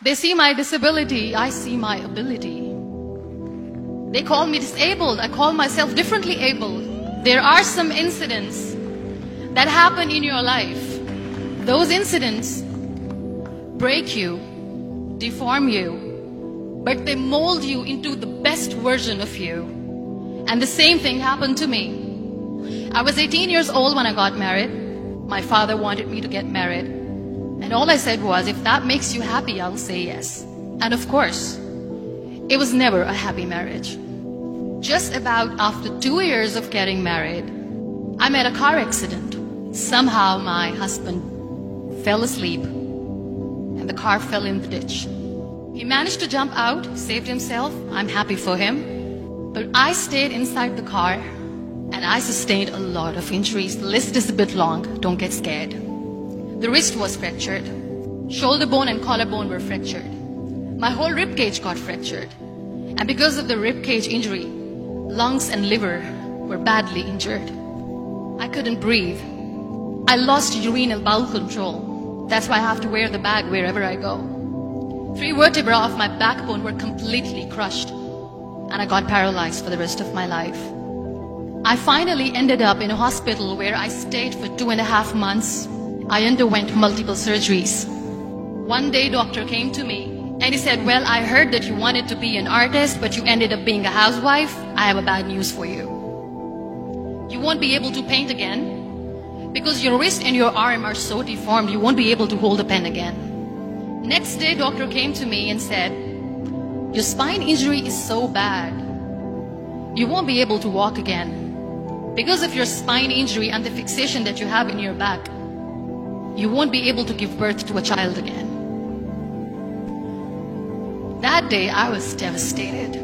They see my disability, I see my ability. They call me disabled, I call myself differently abled. There are some incidents that happen in your life. Those incidents break you, deform you, but they mold you into the best version of you. And the same thing happened to me. I was 18 years old when I got married. My father wanted me to get married. And all I said was, if that makes you happy, I'll say yes. And of course, it was never a happy marriage. Just about after 2 years of getting married, I met a car accident. Somehow my husband fell asleep and the car fell in the ditch. He managed to jump out, saved himself. I'm happy for him. But I stayed inside the car and I sustained a lot of injuries. The list is a bit long, don't get scared. The wrist was fractured. Shoulder bone and collarbone were fractured. My whole rib cage got fractured. And because of the rib cage injury, lungs and liver were badly injured. I couldn't breathe. I lost urinary bowel control. That's why I have to wear the bag wherever I go. 3 vertebrae of my backbone were completely crushed. And I got paralyzed for the rest of my life. I finally ended up in a hospital where I stayed for 2.5 months. I underwent multiple surgeries. One day, doctor came to me and he said, well, I heard that you wanted to be an artist, but you ended up being a housewife. I have a bad news for you. You won't be able to paint again because your wrist and your arm are so deformed, you won't be able to hold a pen again. Next day, doctor came to me and said, your spine injury is so bad, you won't be able to walk again. Because of your spine injury and the fixation that you have in your back, you won't be able to give birth to a child again. That day, I was devastated.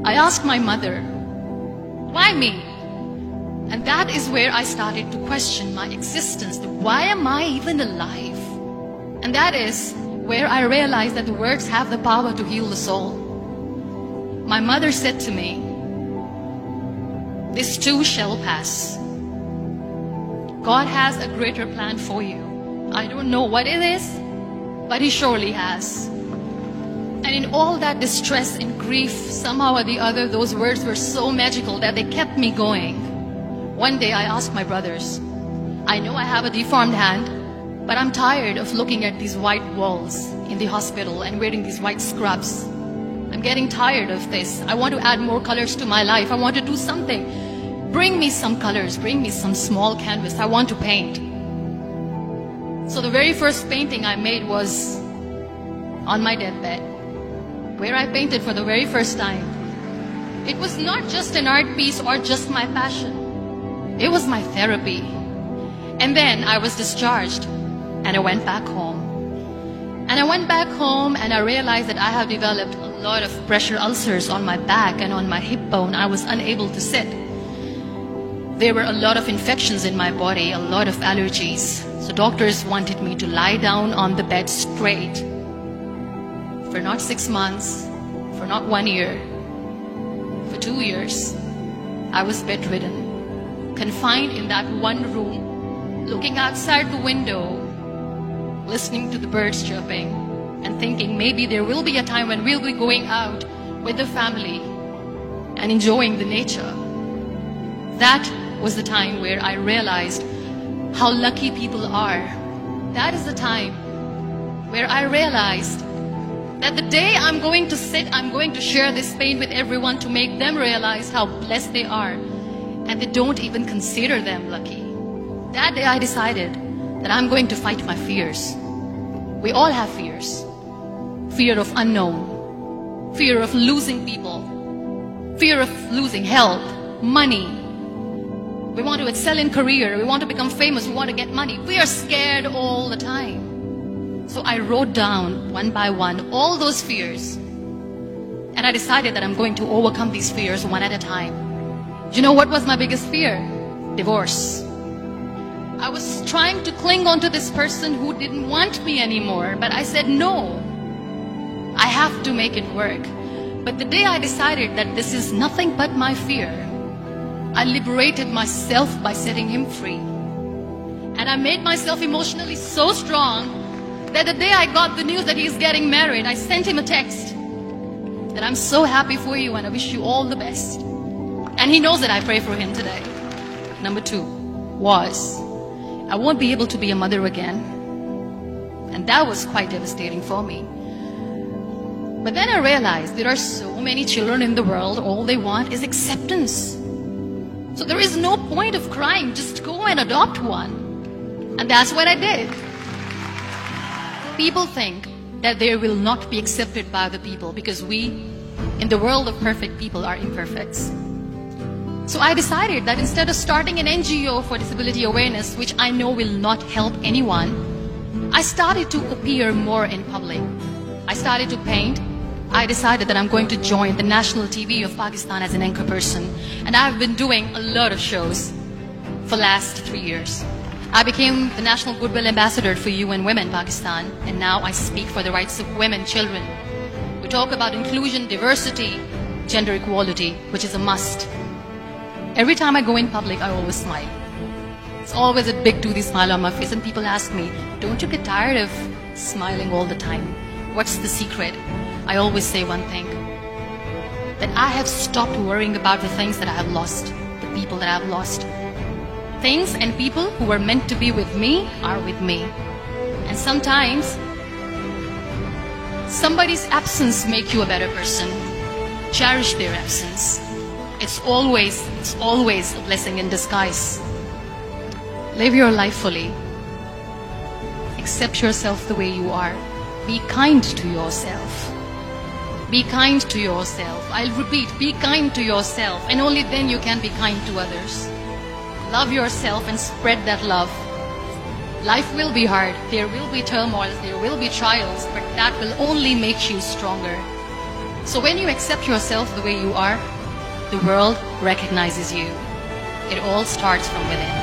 I asked my mother, why me? And that is where I started to question my existence. Why am I even alive? And that is where I realized that the words have the power to heal the soul. My mother said to me, this too shall pass. God has a greater plan for you. I don't know what it is, but He surely has. And in all that distress and grief, somehow or the other, those words were so magical that they kept me going. One day I asked my brothers, I know I have a deformed hand, but I'm tired of looking at these white walls in the hospital and wearing these white scrubs. I'm getting tired of this. I want to add more colors to my life. I want to do something. Bring me some colors. Bring me some small canvas. I want to paint. So the very first painting I made was on my deathbed, where I painted for the very first time. It was not just an art piece or just my passion. It was my therapy. And then I was discharged and I went back home. And I went back home and I realized that I have developed a lot of pressure ulcers on my back and on my hip bone. I was unable to sit. There were a lot of infections in my body, a lot of allergies. So doctors wanted me to lie down on the bed straight for not 6 months, for not 1 year, for 2 years. I was bedridden, confined in that one room, looking outside the window, listening to the birds chirping, and thinking maybe there will be a time when we'll be going out with the family and enjoying the nature. That was the time where I realized how lucky people are. That is the time where I realized that the day I'm going to sit, I'm going to share this pain with everyone to make them realize how blessed they are, and they don't even consider them lucky. That day I decided that I'm going to fight my fears. We all have fears. Fear of unknown, fear of losing people, fear of losing health, money. We want to excel in career, we want to become famous, we want to get money. We are scared all the time. So I wrote down one by one all those fears. And I decided that I'm going to overcome these fears one at a time. You know what was my biggest fear? Divorce. I was trying to cling on to this person who didn't want me anymore, but I said no. I have to make it work. But the day I decided that this is nothing but my fear, I liberated myself by setting him free. And I made myself emotionally so strong that the day I got the news that he's getting married, I sent him a text that I'm so happy for you and I wish you all the best. And he knows that I pray for him today. Number 2 was, I won't be able to be a mother again. And that was quite devastating for me. But then I realized there are so many children in the world, all they want is acceptance. So there is no point of crying, just go and adopt one. And that's what I did. People think that they will not be accepted by other people because we, in the world of perfect people, are imperfects. So I decided that instead of starting an NGO for disability awareness, which I know will not help anyone, I started to appear more in public. I started to paint. I decided that I'm going to join the national TV of Pakistan as an anchor person. And I've been doing a lot of shows for the last 3 years. I became the National Goodwill Ambassador for UN Women Pakistan. And now I speak for the rights of women, children. We talk about inclusion, diversity, gender equality, which is a must. Every time I go in public, I always smile. It's always a big toothy smile on my face. And people ask me, don't you get tired of smiling all the time? What's the secret? I always say one thing, that I have stopped worrying about the things that I have lost, the people that I have lost. Things and people who were meant to be with me are with me. And sometimes, somebody's absence makes you a better person. Cherish their absence. It's always a blessing in disguise. Live your life fully. Accept yourself the way you are. Be kind to yourself. Be kind to yourself. I'll repeat, be kind to yourself, and only then you can be kind to others. Love yourself and spread that love. Life will be hard. There will be turmoils, there will be trials, but that will only make you stronger. So when you accept yourself the way you are, the world recognizes you. It all starts from within.